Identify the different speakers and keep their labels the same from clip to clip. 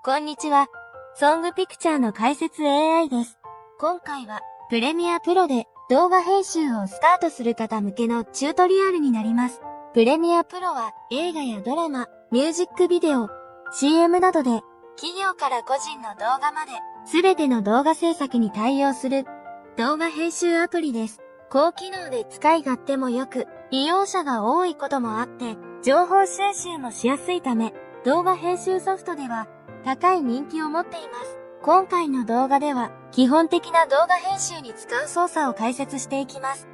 Speaker 1: こんにちは。ソングピクチャーの解説 AI です。今回はプレミアプロで動画編集をスタートする方向けのチュートリアルになります。プレミアプロは映画やドラマ、ミュージックビデオ、CM などで企業から個人の動画まで全ての動画制作に対応する動画編集アプリです。高機能で使い勝手も良く、利用者が多いこともあって、情報収集もしやすいため、動画編集ソフトでは高い人気を持っています。今回の動画では、基本的な動画編集に使う操作を解説していきます。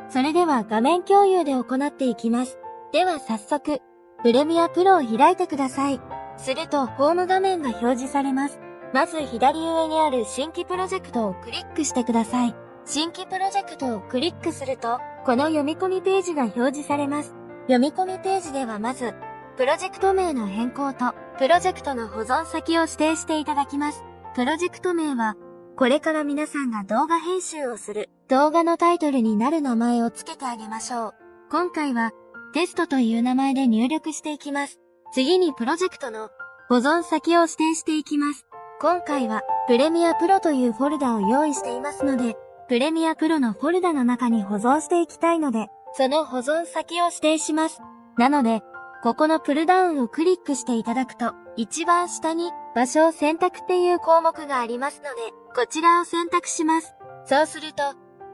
Speaker 1: それでは画面共有で行っていきます。では早速、プレミアプロを開いてください。すると、ホーム画面が表示されます。まず左上にある新規プロジェクトをクリックしてください。新規プロジェクトをクリックすると、この読み込みページが表示されます。読み込みページではまず、プロジェクト名の変更と、プロジェクトの保存先を指定していただきます。プロジェクト名は、これから皆さんが動画編集をする動画のタイトルになる名前を付けてあげましょう。今回は、テストという名前で入力していきます。次にプロジェクトの保存先を指定していきます。今回は、プレミアプロというフォルダを用意していますので、プレミアプロのフォルダの中に保存していきたいので、その保存先を指定します。なので、ここのプルダウンをクリックしていただくと、一番下に場所を選択っていう項目がありますので、こちらを選択します。そうすると、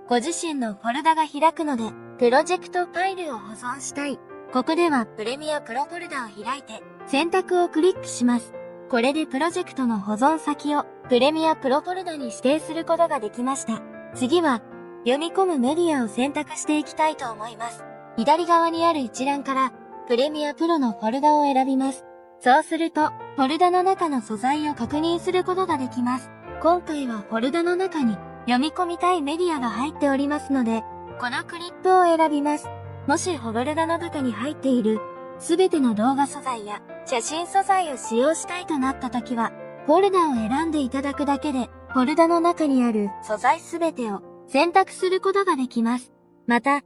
Speaker 1: ご自身のフォルダが開くので、プロジェクトファイルを保存したい。ここではプレミアプロフォルダを開いて、選択をクリックします。これでプロジェクトの保存先をプレミアプロフォルダに指定することができました。次は、読み込むメディアを選択していきたいと思います。左側にある一覧から、プレミアプロのフォルダを選びます。そうすると、フォルダの中の素材を確認することができます。今回はフォルダの中に読み込みたいメディアが入っておりますので、このクリップを選びます。もしフォルダの中に入っているすべての動画素材や写真素材を使用したいとなったときは、フォルダを選んでいただくだけで、フォルダの中にある素材すべてを選択することができます。また、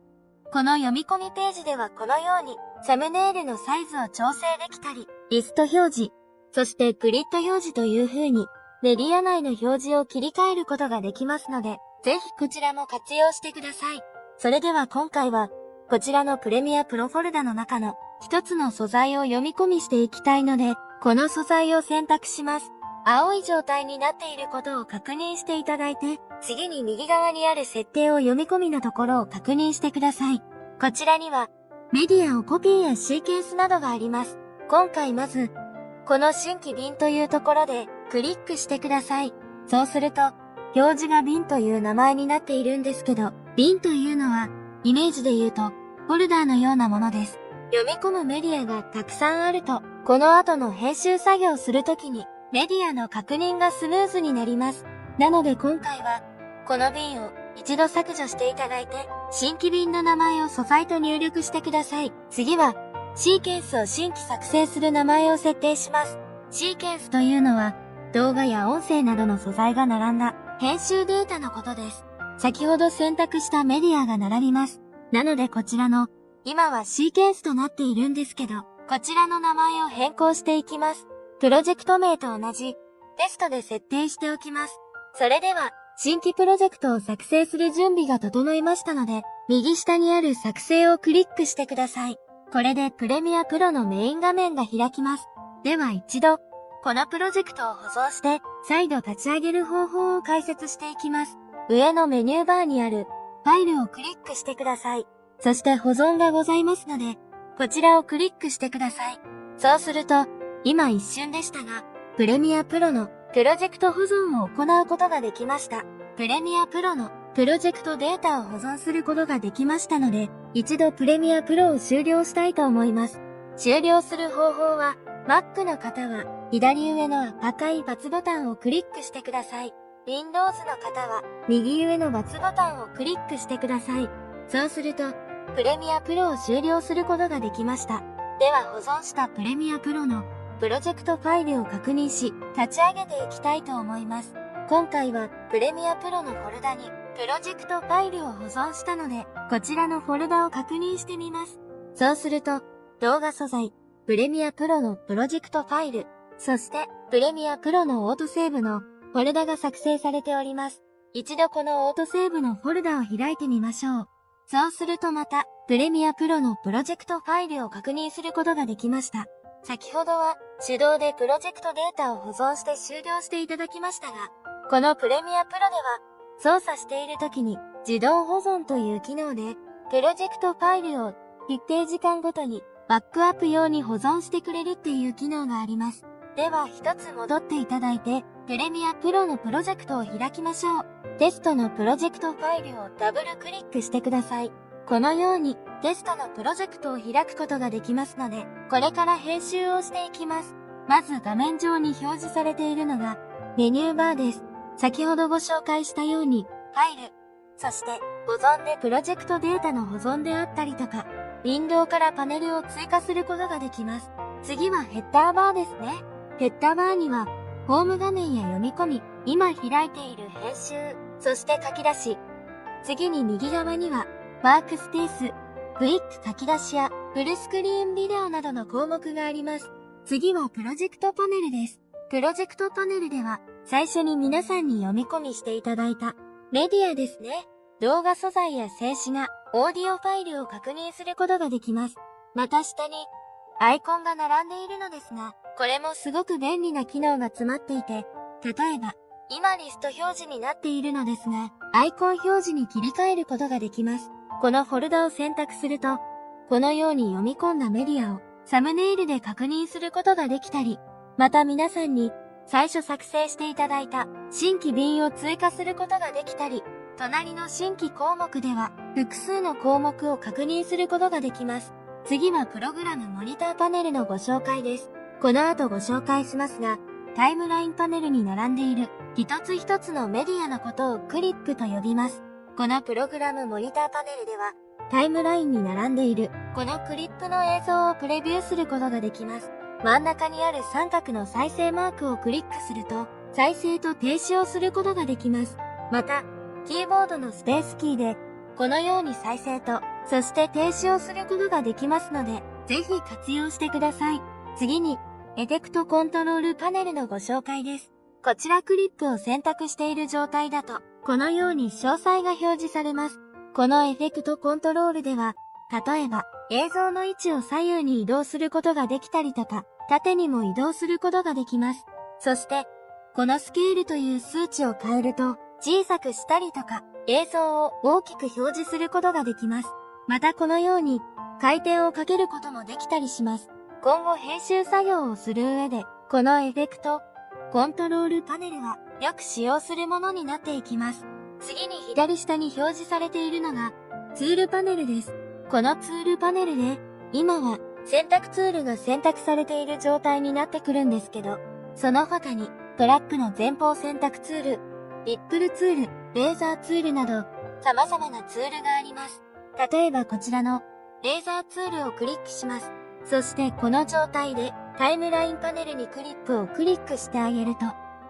Speaker 1: この読み込みページではこのように、サムネイルのサイズを調整できたり、リスト表示、そしてグリッド表示という風に、メディア内の表示を切り替えることができますので、ぜひこちらも活用してください。それでは今回は、こちらのプレミアプロフォルダの中の一つの素材を読み込みしていきたいので、この素材を選択します。青い状態になっていることを確認していただいて、次に右側にある設定を読み込みのところを確認してください。こちらには、メディアをコピーやシーケンスなどがあります。今回まず、この新規便というところでクリックしてください。そうすると、表示が便という名前になっているんですけど、便というのは、イメージで言うと、フォルダーのようなものです。読み込むメディアがたくさんあると、この後の編集作業をするときに、メディアの確認がスムーズになります。なので今回は、この便を一度削除していただいて、新規便の名前を素材と入力してください。次は、シーケンスを新規作成する名前を設定します。シーケンスというのは、動画や音声などの素材が並んだ編集データのことです。先ほど選択したメディアが並びます。なのでこちらの、今はシーケンスとなっているんですけど、こちらの名前を変更していきます。プロジェクト名と同じテストで設定しておきます。それでは、新規プロジェクトを作成する準備が整いましたので、右下にある作成をクリックしてください。これでプレミアプロのメイン画面が開きます。では一度、このプロジェクトを保存して、再度立ち上げる方法を解説していきます。上のメニューバーにあるファイルをクリックしてください。そして保存がございますので、こちらをクリックしてください。そうすると、今一瞬でしたが、プレミアプロのプロジェクト保存を行うことができました。プレミアプロのプロジェクトデータを保存することができましたので、一度プレミアプロを終了したいと思います。終了する方法は、Mac の方は左上の赤い×ボタンをクリックしてください。Windows の方は右上の×ボタンをクリックしてください。そうすると、プレミアプロを終了することができました。では保存したプレミアプロのプロジェクトファイルを確認し、立ち上げていきたいと思います。今回はプレミアプロのフォルダにプロジェクトファイルを保存したので、こちらのフォルダを確認してみます。そうすると、動画素材、プレミアプロのプロジェクトファイル、そしてプレミアプロのオートセーブのフォルダが作成されております。一度このオートセーブのフォルダを開いてみましょう。そうするとまた、プレミアプロのプロジェクトファイルを確認することができました。先ほどは手動でプロジェクトデータを保存して終了していただきましたが、このプレミアプロでは操作している時に自動保存という機能で、プロジェクトファイルを一定時間ごとにバックアップ用に保存してくれるっていう機能があります。では一つ戻っていただいて、プレミアプロのプロジェクトを開きましょう。テストのプロジェクトファイルをダブルクリックしてください。このようにテストのプロジェクトを開くことができますので、これから編集をしていきます。まず画面上に表示されているのがメニューバーです。先ほどご紹介したように、ファイル、そして保存でプロジェクトデータの保存であったりとか、ウィンドウからパネルを追加することができます。次はヘッダーバーですね。ヘッダーバーには、ホーム画面や読み込み、今開いている編集、そして書き出し。次に右側には、ワークスペース、クイック書き出しやフルスクリーンビデオなどの項目があります。次はプロジェクトパネルです。プロジェクトパネルでは、最初に皆さんに読み込みしていただいたメディアですね。動画素材や静止画、オーディオファイルを確認することができます。また下にアイコンが並んでいるのですが、これもすごく便利な機能が詰まっていて、例えば、今リスト表示になっているのですが、アイコン表示に切り替えることができます。このフォルダを選択すると、このように読み込んだメディアをサムネイルで確認することができたり、また皆さんに最初作成していただいた新規便を追加することができたり、隣の新規項目では複数の項目を確認することができます。次はプログラムモニターパネルのご紹介です。この後ご紹介しますが、タイムラインパネルに並んでいる一つ一つのメディアのことをクリップと呼びます。このプログラムモニターパネルでは、タイムラインに並んでいるこのクリップの映像をプレビューすることができます。真ん中にある三角の再生マークをクリックすると、再生と停止をすることができます。また、キーボードのスペースキーで、このように再生と、そして停止をすることができますので、ぜひ活用してください。次に、エフェクトコントロールパネルのご紹介です。こちらクリップを選択している状態だと、このように詳細が表示されます。このエフェクトコントロールでは、例えば映像の位置を左右に移動することができたりとか、縦にも移動することができます。そして、このスケールという数値を変えると、小さくしたりとか、映像を大きく表示することができます。またこのように、回転をかけることもできたりします。今後編集作業をする上で、このエフェクト、コントロールパネルはよく使用するものになっていきます。次に左下に表示されているのが、ツールパネルです。このツールパネルで、今は選択ツールが選択されている状態になってくるんですけど、その他にトラックの前方選択ツール、リップルツール、レーザーツールなど様々なツールがあります。例えばこちらのレーザーツールをクリックします。そしてこの状態でタイムラインパネルにクリップをクリックしてあげると、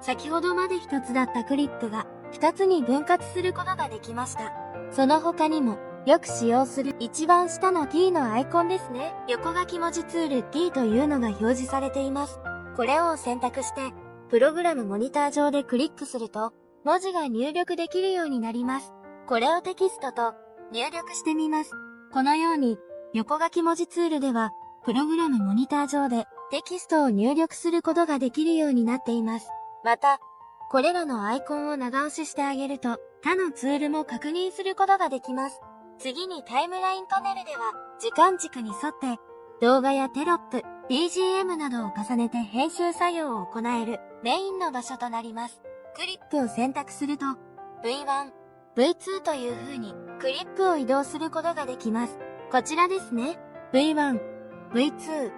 Speaker 1: 先ほどまで一つだったクリップが二つに分割することができました。その他にもよく使用する一番下の T のアイコンですね。横書き文字ツール T というのが表示されています。これを選択して、プログラムモニター上でクリックすると、文字が入力できるようになります。これをテキストと入力してみます。このように、横書き文字ツールでは、プログラムモニター上でテキストを入力することができるようになっています。また、これらのアイコンを長押ししてあげると、他のツールも確認することができます。次にタイムラインパネルでは、時間軸に沿って、動画やテロップ、BGM などを重ねて編集作業を行えるメインの場所となります。クリップを選択すると、V1、V2 という風にクリップを移動することができます。こちらですね。V1、V2、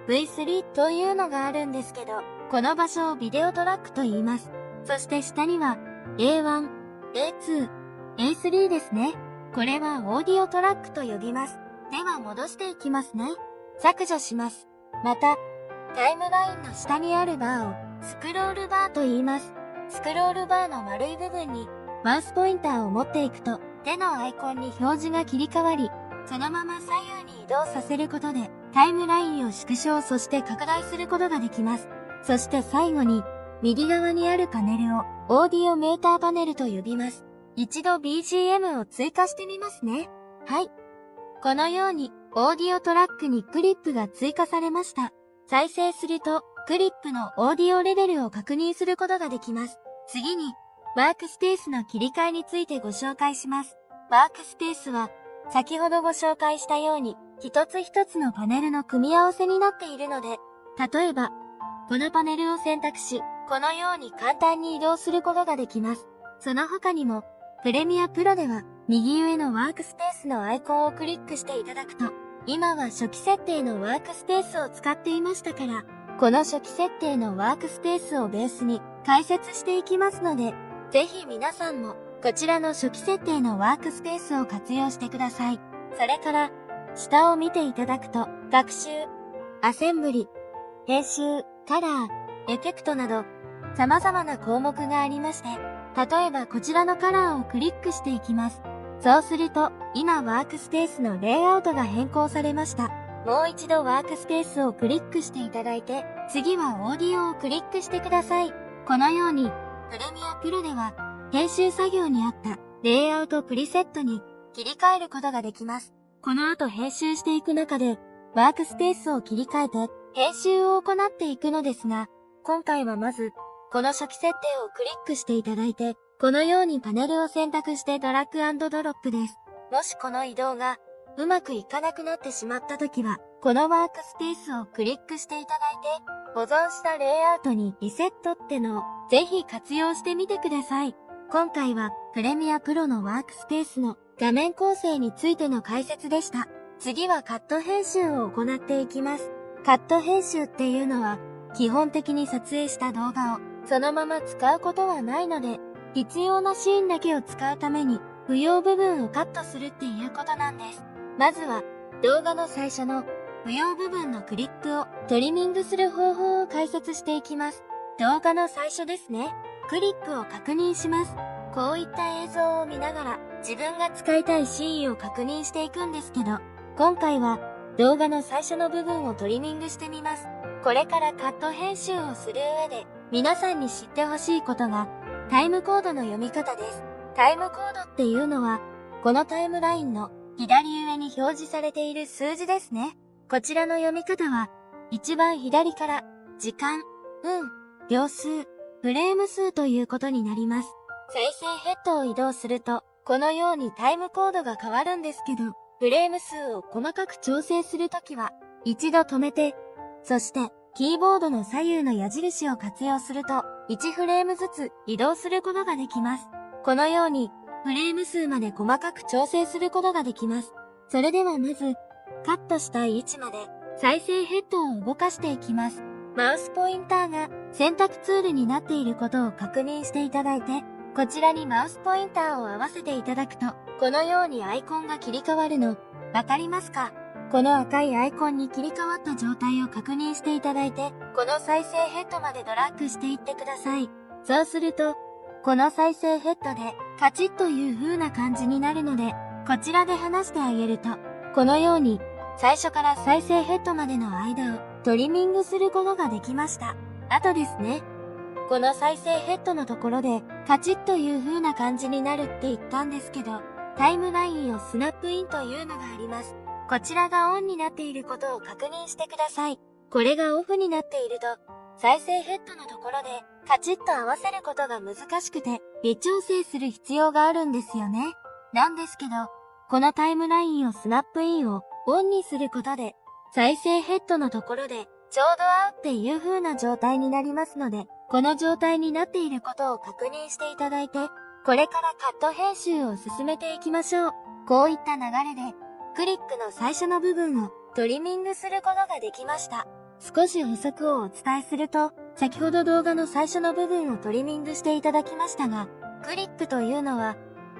Speaker 1: V3 というのがあるんですけど、この場所をビデオトラックと言います。そして下には A1、A2、A3 ですね。これはオーディオトラックと呼びます。では戻していきますね。削除します。また、タイムラインの下にあるバーをスクロールバーと言います。スクロールバーの丸い部分にマウスポインターを持っていくと手のアイコンに表示が切り替わり、そのまま左右に移動させることで、タイムラインを縮小そして拡大することができます。そして最後に、右側にあるパネルを、オーディオメーターパネルと呼びます。一度 BGM を追加してみますね。はい。このように、オーディオトラックにクリップが追加されました。再生すると、クリップのオーディオレベルを確認することができます。次に、ワークスペースの切り替えについてご紹介します。ワークスペースは、先ほどご紹介したように、一つ一つのパネルの組み合わせになっているので、例えば、このパネルを選択し、このように簡単に移動することができます。その他にも、プレミアプロでは、右上のワークスペースのアイコンをクリックしていただくと、今は初期設定のワークスペースを使っていましたから、この初期設定のワークスペースをベースに解説していきますので、ぜひ皆さんもこちらの初期設定のワークスペースを活用してください。それから、下を見ていただくと、学習、アセンブリ、編集、カラー、エフェクトなど、様々な項目がありまして、例えばこちらのカラーをクリックしていきます。そうすると、今ワークスペースのレイアウトが変更されました。もう一度ワークスペースをクリックしていただいて、次はオーディオをクリックしてください。このように、プレミアプロでは、編集作業にあったレイアウトプリセットに切り替えることができます。この後編集していく中で、ワークスペースを切り替えて、編集を行っていくのですが、今回はまず、この初期設定をクリックしていただいて、このようにパネルを選択してドラッグ&ドロップです。もしこの移動がうまくいかなくなってしまったときは、このワークスペースをクリックしていただいて、保存したレイアウトにリセットってのをぜひ活用してみてください。今回はプレミアプロのワークスペースの画面構成についての解説でした。次はカット編集を行っていきます。カット編集っていうのは、基本的に撮影した動画をそのまま使うことはないので、必要なシーンだけを使うために不要部分をカットするっていうことなんです。まずは動画の最初の不要部分のクリップをトリミングする方法を解説していきます。動画の最初ですね。クリップを確認します。こういった映像を見ながら自分が使いたいシーンを確認していくんですけど、今回は動画の最初の部分をトリミングしてみます。これからカット編集をする上で皆さんに知ってほしいことがタイムコードの読み方です。タイムコードっていうのはこのタイムラインの左上に表示されている数字ですね。こちらの読み方は一番左から時間、分、秒数、フレーム数ということになります。再生ヘッドを移動するとこのようにタイムコードが変わるんですけど、フレーム数を細かく調整するときは一度止めて、そしてキーボードの左右の矢印を活用すると1フレームずつ移動することができます。このようにフレーム数まで細かく調整することができます。それではまずカットしたい位置まで再生ヘッドを動かしていきます。マウスポインターが選択ツールになっていることを確認していただいて、こちらにマウスポインターを合わせていただくと、このようにアイコンが切り替わるの、わかりますか？この赤いアイコンに切り替わった状態を確認していただいて、この再生ヘッドまでドラッグしていってください。そうすると、この再生ヘッドでカチッという風な感じになるので、こちらで離してあげると、このように最初から再生ヘッドまでの間をトリミングすることができました。あとですね、この再生ヘッドのところでカチッという風な感じになるって言ったんですけど、タイムラインをスナップインというのがあります。こちらがオンになっていることを確認してください。これがオフになっていると、再生ヘッドのところでカチッと合わせることが難しくて、微調整する必要があるんですよね。なんですけど、このタイムラインをスナップインをオンにすることで、再生ヘッドのところでちょうど合うっていう風な状態になりますので、この状態になっていることを確認していただいて、これからカット編集を進めていきましょう。こういった流れで、クリックの最初の部分をトリミングすることができました。少し補足をお伝えすると、先ほど動画の最初の部分をトリミングしていただきましたが、クリップというのは、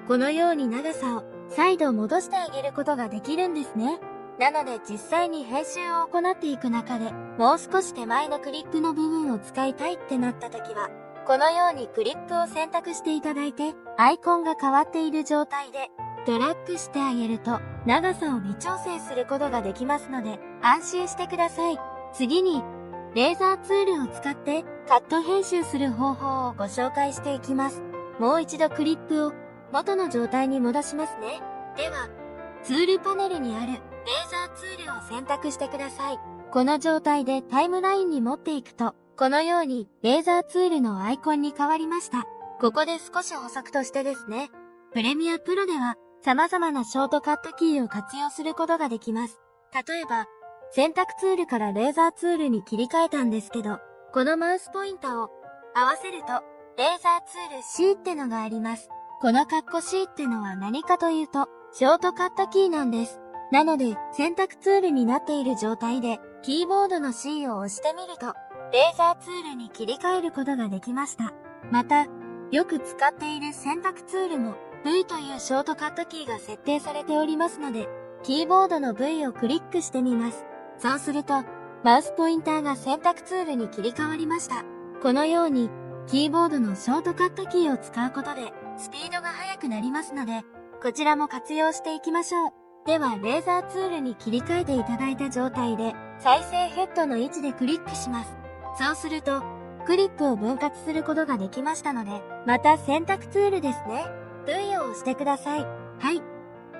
Speaker 1: このように長さを再度戻してあげることができるんですね。なので実際に編集を行っていく中で、もう少し手前のクリップの部分を使いたいってなった時は、このようにクリップを選択していただいて、アイコンが変わっている状態で、ドラッグしてあげると、長さを微調整することができますので、安心してください。次に、レーザーツールを使ってカット編集する方法をご紹介していきます。もう一度クリップを元の状態に戻しますね。では、ツールパネルにあるレーザーツールを選択してください。この状態でタイムラインに持っていくと、このようにレーザーツールのアイコンに変わりました。ここで少し補足としてですね、プレミアプロでは様々なショートカットキーを活用することができます。例えば、選択ツールからレーザーツールに切り替えたんですけど、このマウスポインターを合わせると、レーザーツール C ってのがあります。このカッコ C ってのは何かというと、ショートカットキーなんです。なので、選択ツールになっている状態で、キーボードの C を押してみると、レーザーツールに切り替えることができました。また、よく使っている選択ツールも V というショートカットキーが設定されておりますので、キーボードの V をクリックしてみます。そうすると、マウスポインターが選択ツールに切り替わりました。このように、キーボードのショートカットキーを使うことで、スピードが速くなりますので、こちらも活用していきましょう。では、レーザーツールに切り替えていただいた状態で、再生ヘッドの位置でクリックします。そうすると、クリップを分割することができましたので、また選択ツールですね。V を押してください。はい。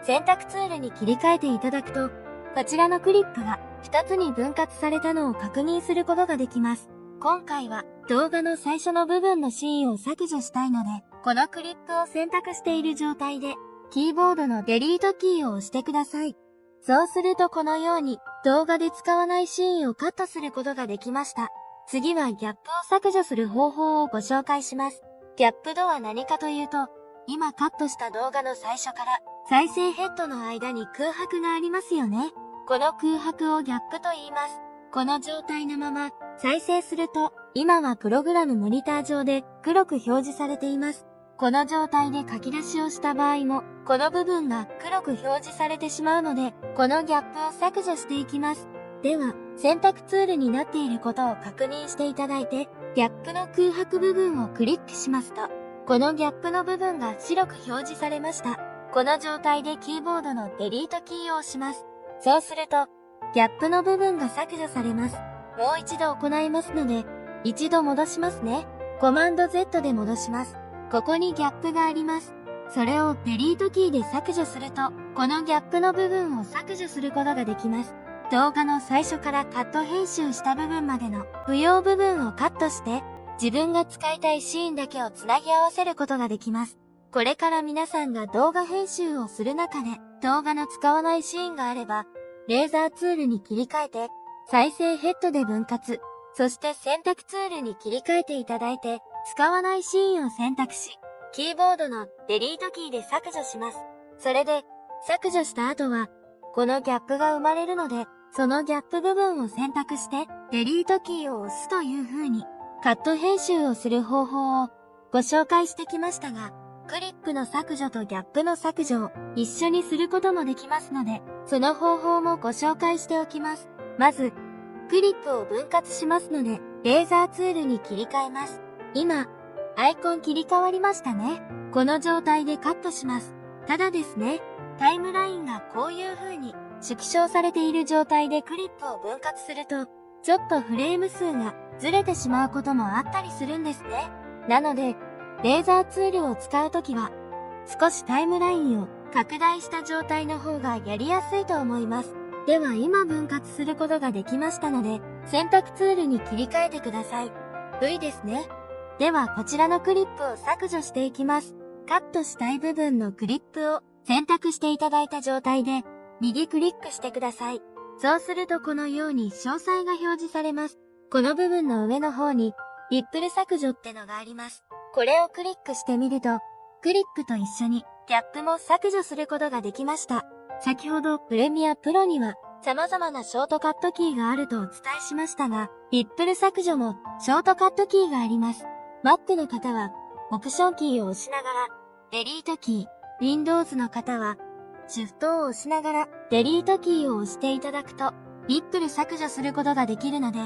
Speaker 1: 選択ツールに切り替えていただくと、こちらのクリップが2つに分割されたのを確認することができます。今回は動画の最初の部分のシーンを削除したいので、このクリップを選択している状態で、キーボードのデリートキーを押してください。そうするとこのように動画で使わないシーンをカットすることができました。次はギャップを削除する方法をご紹介します。ギャップとは何かというと、今カットした動画の最初から再生ヘッドの間に空白がありますよね。この空白をギャップと言います。この状態のまま再生すると、今はプログラムモニター上で黒く表示されています。この状態で書き出しをした場合も、この部分が黒く表示されてしまうので、このギャップを削除していきます。では、選択ツールになっていることを確認していただいて、ギャップの空白部分をクリックしますと、このギャップの部分が白く表示されました。この状態でキーボードのデリートキーを押します。そうすると、ギャップの部分が削除されます。もう一度行いますので、一度戻しますね。コマンド Z で戻します。ここにギャップがあります。それをデリートキーで削除すると、このギャップの部分を削除することができます。動画の最初からカット編集した部分までの不要部分をカットして、自分が使いたいシーンだけをつなぎ合わせることができます。これから皆さんが動画編集をする中で、動画の使わないシーンがあれば、レーザーツールに切り替えて、再生ヘッドで分割、そして選択ツールに切り替えていただいて、使わないシーンを選択し、キーボードのデリートキーで削除します。それで、削除した後は、このギャップが生まれるので、そのギャップ部分を選択して、デリートキーを押すという風に、カット編集をする方法をご紹介してきましたが、クリップの削除とギャップの削除を一緒にすることもできますので、その方法もご紹介しておきます。まず、クリップを分割しますので、レーザーツールに切り替えます。今、アイコン切り替わりましたね。この状態でカットします。ただですね、タイムラインがこういう風に縮小されている状態でクリップを分割すると、ちょっとフレーム数がずれてしまうこともあったりするんですね。なので、レーザーツールを使うときは、少しタイムラインを拡大した状態の方がやりやすいと思います。では今分割することができましたので、選択ツールに切り替えてください。V ですね。ではこちらのクリップを削除していきます。カットしたい部分のクリップを選択していただいた状態で、右クリックしてください。そうするとこのように詳細が表示されます。この部分の上の方に、リップル削除ってのがあります。これをクリックしてみると、クリップと一緒にギャップも削除することができました。先ほどプレミアプロには様々なショートカットキーがあるとお伝えしましたが、リップル削除もショートカットキーがあります。Mac の方はオプションキーを押しながらデリートキー、Windows の方はシフトを押しながらデリートキーを押していただくと、リップル削除することができるので、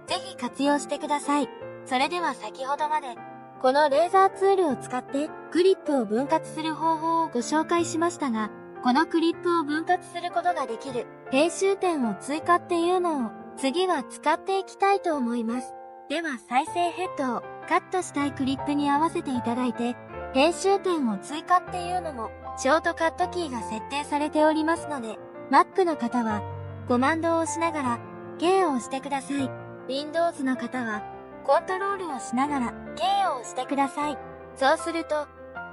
Speaker 1: ぜひ活用してください。それでは先ほどまで、このレーザーツールを使ってクリップを分割する方法をご紹介しましたが、このクリップを分割することができる編集点を追加っていうのを次は使っていきたいと思います。では再生ヘッドをカットしたいクリップに合わせていただいて、編集点を追加っていうのもショートカットキーが設定されておりますので、Mac の方はコマンドを押しながら K を押してください。Windows の方はコントロールをしながら K を押してください。そうすると、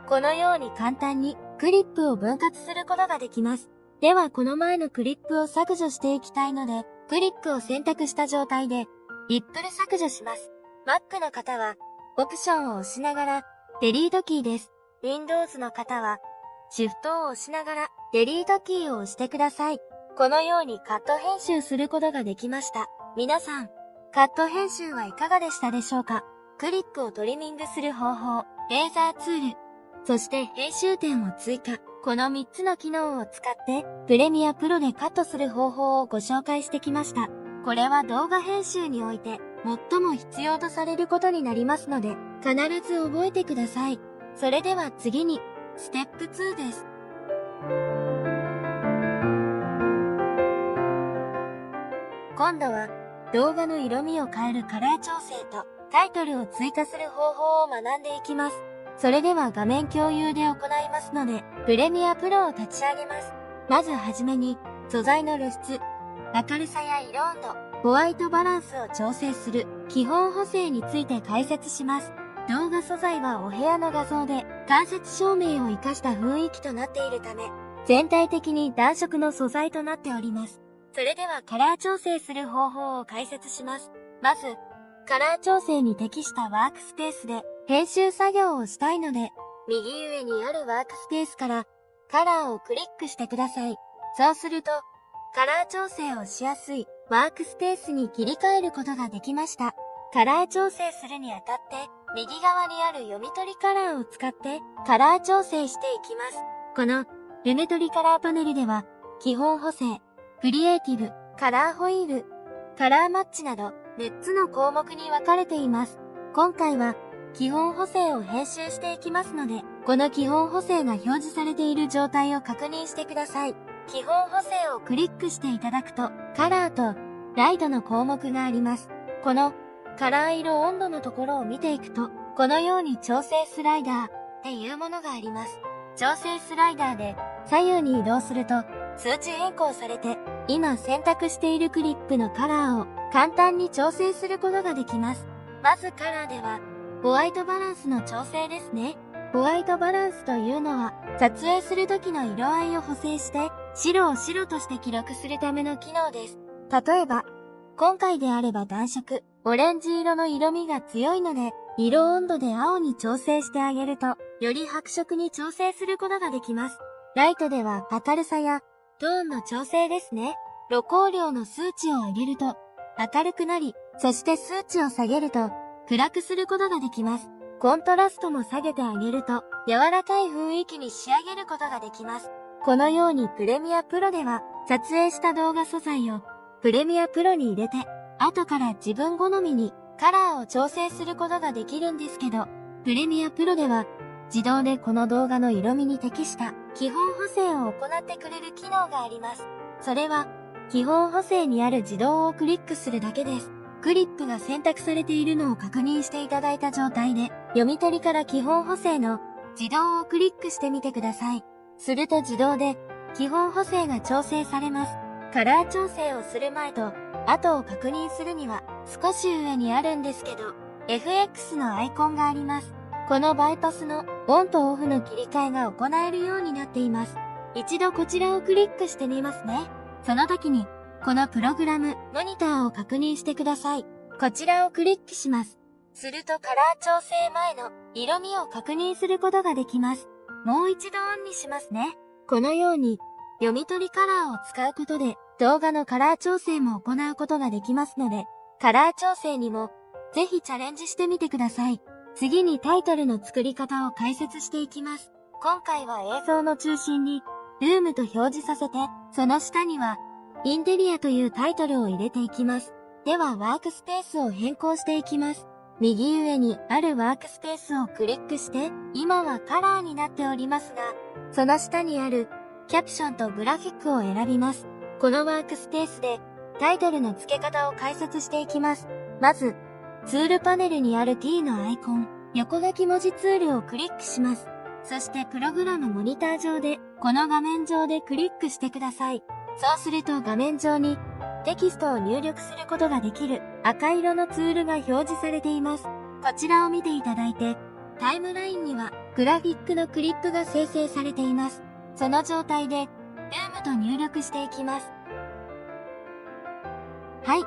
Speaker 1: このように簡単にクリップを分割することができます。ではこの前のクリップを削除していきたいので、クリップを選択した状態で、リップル削除します。Mac の方は、オプションを押しながら、デリートキーです。Windows の方は、シフトを押しながら、デリートキーを押してください。このようにカット編集することができました。皆さん、カット編集はいかがでしたでしょうか？クリップをトリミングする方法、レーザーツール、そして編集点を追加。この3つの機能を使ってプレミアプロでカットする方法をご紹介してきました。これは動画編集において最も必要とされることになりますので必ず覚えてください。それでは次にステップ2です。今度は動画の色味を変えるカラー調整とタイトルを追加する方法を学んでいきます。それでは画面共有で行いますので、プレミアプロを立ち上げます。まずはじめに、素材の露出、明るさや色温度、ホワイトバランスを調整する基本補正について解説します。動画素材はお部屋の画像で間接照明を活かした雰囲気となっているため、全体的に暖色の素材となっております。それではカラー調整する方法を解説します。まず、カラー調整に適したワークスペースで編集作業をしたいので、右上にあるワークスペースからカラーをクリックしてください。そうすると、カラー調整をしやすいワークスペースに切り替えることができました。カラー調整するにあたって、右側にある読み取りカラーを使ってカラー調整していきます。この読み取りカラーパネルでは、基本補正、クリエイティブ、カラーホイール、カラーマッチなど6つの項目に分かれています。今回は基本補正を編集していきますので、この基本補正が表示されている状態を確認してください。基本補正をクリックしていただくと、カラーとライトの項目があります。このカラー色温度のところを見ていくと、このように調整スライダーっていうものがあります。調整スライダーで左右に移動すると数値変更されて、今選択しているクリップのカラーを簡単に調整することができます。まずカラーでは、ホワイトバランスの調整ですね。ホワイトバランスというのは、撮影する時の色合いを補正して、白を白として記録するための機能です。例えば、今回であれば暖色、オレンジ色の色味が強いので、色温度で青に調整してあげると、より白色に調整することができます。ライトでは明るさやトーンの調整ですね。露光量の数値を上げると、明るくなり、そして数値を下げると、暗くすることができます。コントラストも下げてあげると、柔らかい雰囲気に仕上げることができます。このようにプレミアプロでは、撮影した動画素材をプレミアプロに入れて、後から自分好みにカラーを調整することができるんですけど、プレミアプロでは、自動でこの動画の色味に適した基本補正を行ってくれる機能があります。それは、基本補正にある自動をクリックするだけです。クリップが選択されているのを確認していただいた状態で、読み取りから基本補正の自動をクリックしてみてください。すると自動で基本補正が調整されます。カラー調整をする前と後を確認するには少し上にあるんですけど、FX のアイコンがあります。このバイパスのオンとオフの切り替えが行えるようになっています。一度こちらをクリックしてみますね。その時に、このプログラム、モニターを確認してください。こちらをクリックします。するとカラー調整前の色味を確認することができます。もう一度オンにしますね。このように、読み取りカラーを使うことで、動画のカラー調整も行うことができますので、カラー調整にも、ぜひチャレンジしてみてください。次にタイトルの作り方を解説していきます。今回は映像の中心に、ルームと表示させて、その下には、インテリアというタイトルを入れていきます。ではワークスペースを変更していきます。右上にあるワークスペースをクリックして、今はカラーになっておりますが、その下にあるキャプションとグラフィックを選びます。このワークスペースでタイトルの付け方を解説していきます。まず、ツールパネルにある T のアイコン、横書き文字ツールをクリックします。そしてプログラムモニター上で、この画面上でクリックしてください。そうすると画面上にテキストを入力することができる赤色のツールが表示されています。こちらを見ていただいて、タイムラインにはグラフィックのクリップが生成されています。その状態で、ルームと入力していきます。はい。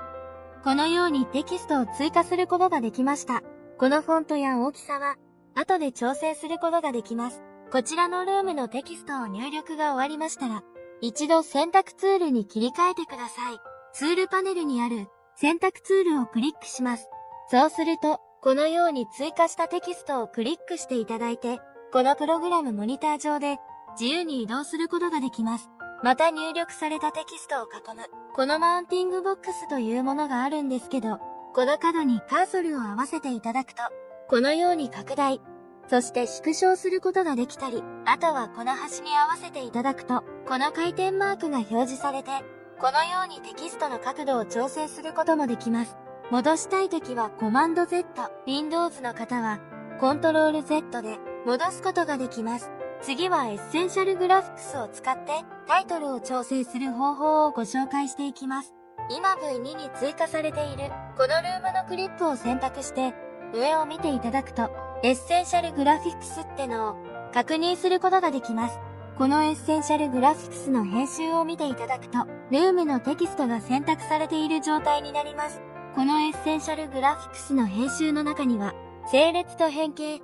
Speaker 1: このようにテキストを追加することができました。このフォントや大きさは、後で調整することができます。こちらのルームのテキストを入力が終わりましたら、一度選択ツールに切り替えてください。ツールパネルにある選択ツールをクリックします。そうすると、このように追加したテキストをクリックしていただいて、このプログラムモニター上で自由に移動することができます。また入力されたテキストを囲む、このマウンティングボックスというものがあるんですけど、この角にカーソルを合わせていただくと、このように拡大、そして縮小することができたり、あとはこの端に合わせていただくと、この回転マークが表示されて、このようにテキストの角度を調整することもできます。戻したいときはコマンド Z、Windows の方はコントロール Z で戻すことができます。次はエッセンシャルグラフィックスを使ってタイトルを調整する方法をご紹介していきます。今 V2 に追加されているこのルームのクリップを選択して上を見ていただくとエッセンシャルグラフィックスってのを確認することができます。このエッセンシャルグラフィックスの編集を見ていただくとルームのテキストが選択されている状態になります。このエッセンシャルグラフィックスの編集の中には整列と変形、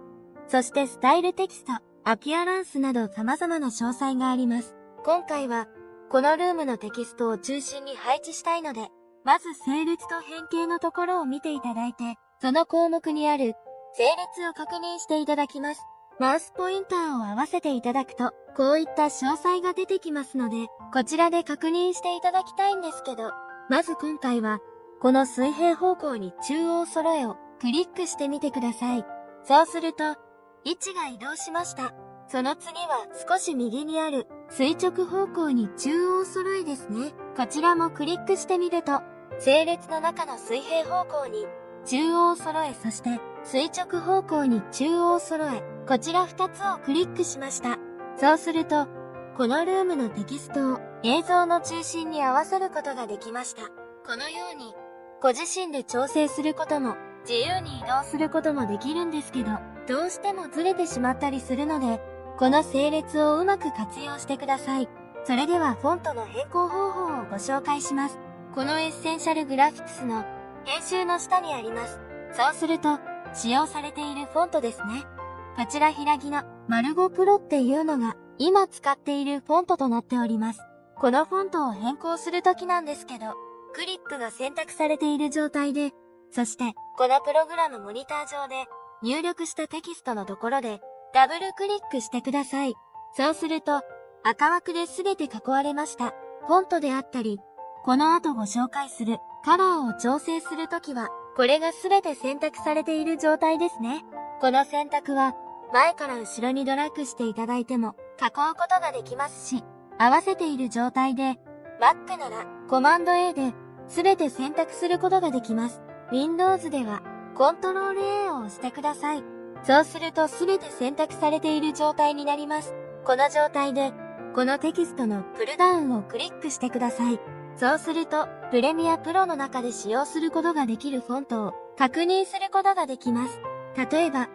Speaker 1: そしてスタイルテキスト、アピアランスなど様々な詳細があります。今回はこのルームのテキストを中心に配置したいので、まず整列と変形のところを見ていただいて、その項目にある整列を確認していただきます。マウスポインターを合わせていただくと、こういった詳細が出てきますので、こちらで確認していただきたいんですけど、まず今回は、この水平方向に中央揃えをクリックしてみてください。そうすると、位置が移動しました。その次は少し右にある垂直方向に中央揃えですね。こちらもクリックしてみると、整列の中の水平方向に中央揃え、そして垂直方向に中央揃え、こちら2つをクリックしました。そうすると、このルームのテキストを映像の中心に合わせることができました。このように、ご自身で調整することも、自由に移動することもできるんですけど、どうしてもずれてしまったりするので、この整列をうまく活用してください。それではフォントの変更方法をご紹介します。このエッセンシャルグラフィックスの編集の下にあります。そうすると、使用されているフォントですね。こちら平木の丸5プロっていうのが今使っているフォントとなっております。このフォントを変更するときなんですけど、クリップが選択されている状態で、そしてこのプログラムモニター上で入力したテキストのところでダブルクリックしてください。そうすると赤枠で全て囲われました。フォントであったり、この後ご紹介するカラーを調整するときは、これが全て選択されている状態ですね。この選択は前から後ろにドラッグしていただいても囲うことができますし、合わせている状態で Mac ならコマンド A で全て選択することができます。Windows ではコントロール A を押してください。そうすると全て選択されている状態になります。この状態で、このテキストのプルダウンをクリックしてください。そうすると、プレミアプロの中で使用することができるフォントを確認することができます。例えば、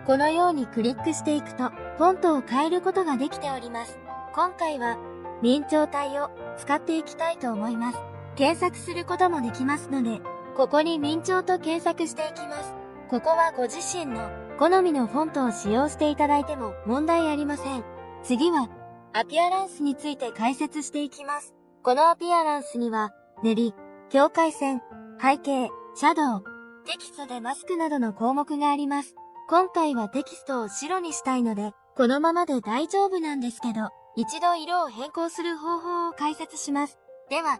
Speaker 1: このようにクリックしていくと、フォントを変えることができております。今回は、明朝体を使っていきたいと思います。検索することもできますので、ここに明朝と検索していきます。ここはご自身の好みのフォントを使用していただいても問題ありません。次は、アピアランスについて解説していきます。このアピアランスには、練り、境界線、背景、シャドウ、テキストでマスクなどの項目があります。今回はテキストを白にしたいので、このままで大丈夫なんですけど、一度色を変更する方法を解説します。では、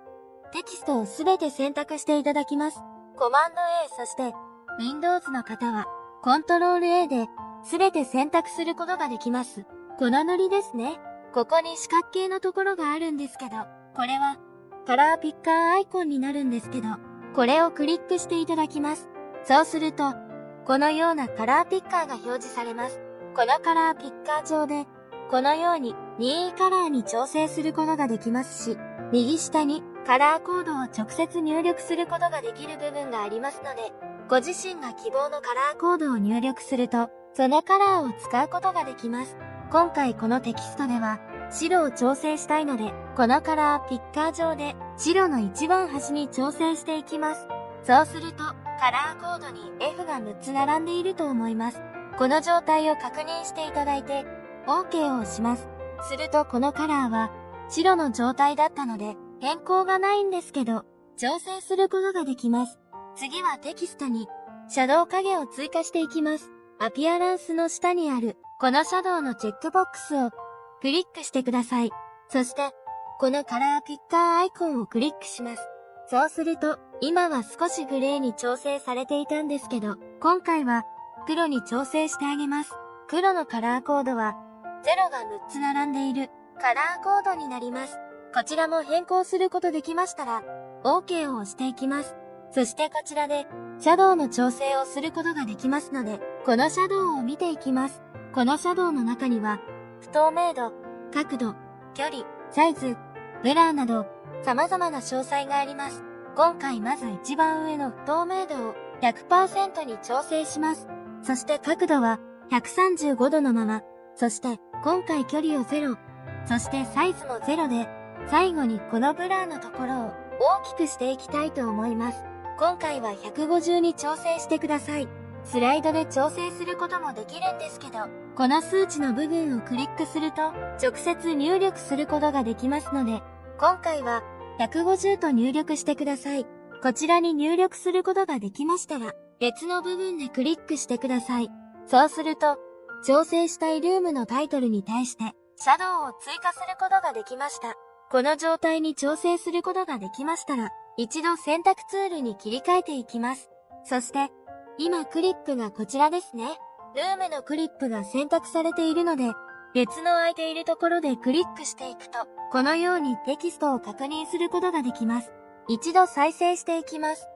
Speaker 1: テキストをすべて選択していただきます。コマンド A、そして、Windows の方は、コントロール A で、すべて選択することができます。この塗りですね。ここに四角形のところがあるんですけど、これはカラーピッカーアイコンになるんですけど、これをクリックしていただきます。そうすると、このようなカラーピッカーが表示されます。このカラーピッカー上で、このように任意カラーに調整することができますし、右下にカラーコードを直接入力することができる部分がありますので、ご自身が希望のカラーコードを入力すると、そのカラーを使うことができます。今回このテキストでは、白を調整したいので、このカラーピッカー上で白の一番端に調整していきます。そうすると、カラーコードに F が6つ並んでいると思います。この状態を確認していただいて、OK を押します。するとこのカラーは白の状態だったので変更がないんですけど、調整することができます。次はテキストにシャドウ影を追加していきます。アピアランスの下にあるこのシャドウのチェックボックスをクリックしてください。そして、このカラーピッカーアイコンをクリックします。そうすると、今は少しグレーに調整されていたんですけど、今回は黒に調整してあげます。黒のカラーコードは、0が6つ並んでいるカラーコードになります。こちらも変更することできましたら、OK を押していきます。そしてこちらで、シャドウの調整をすることができますので、このシャドウを見ていきます。このシャドウの中には、不透明度、角度、距離、サイズ、ブラーなど、様々な詳細があります。今回まず一番上の不透明度を 100% に調整します。そして角度は135度のまま、そして今回距離を0、そしてサイズも0で、最後にこのブラーのところを大きくしていきたいと思います。今回は150に調整してください。スライドで調整することもできるんですけど、この数値の部分をクリックすると直接入力することができますので、今回は150と入力してください。こちらに入力することができましたら、別の部分でクリックしてください。そうすると、調整したいルームのタイトルに対して、シャドウを追加することができました。この状態に調整することができましたら、一度選択ツールに切り替えていきます。そして、今クリップがこちらですね。ルームのクリップが選択されているので、別の空いているところでクリックしていくと、このようにテキストを確認することができます。一度再生していきます。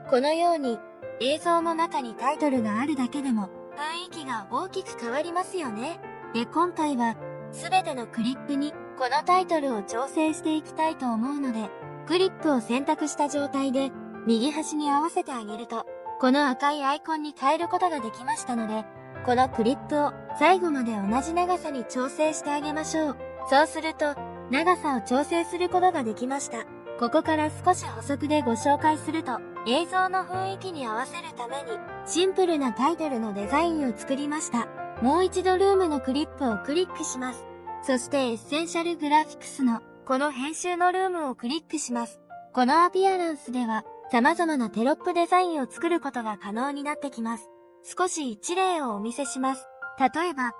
Speaker 1: このように映像の中にタイトルがあるだけでも雰囲気が大きく変わりますよね。で、今回はすべてのクリップにこのタイトルを調整していきたいと思うので、クリップを選択した状態で右端に合わせてあげると、この赤いアイコンに変えることができましたので、このクリップを最後まで同じ長さに調整してあげましょう。そうすると、長さを調整することができました。ここから少し補足でご紹介すると、映像の雰囲気に合わせるために、シンプルなタイトルのデザインを作りました。もう一度ルームのクリップをクリックします。そしてエッセンシャルグラフィックスのこの編集のルームをクリックします。このアピアランスでは様々なテロップデザインを作ることが可能になってきます。少し一例をお見せします。例えば、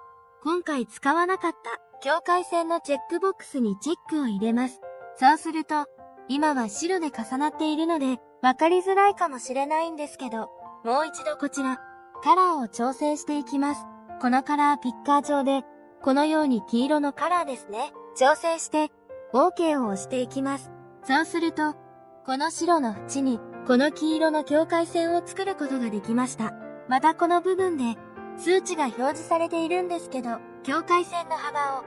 Speaker 1: 今回使わなかった境界線のチェックボックスにチェックを入れます。そうすると、今は白で重なっているので分かりづらいかもしれないんですけど、もう一度こちら、カラーを調整していきます。このカラーピッカー上で、このように黄色のカラーですね。調整して、OK を押していきます。そうすると、この白の縁に、この黄色の境界線を作ることができました。またこの部分で、数値が表示されているんですけど、境界線の幅を、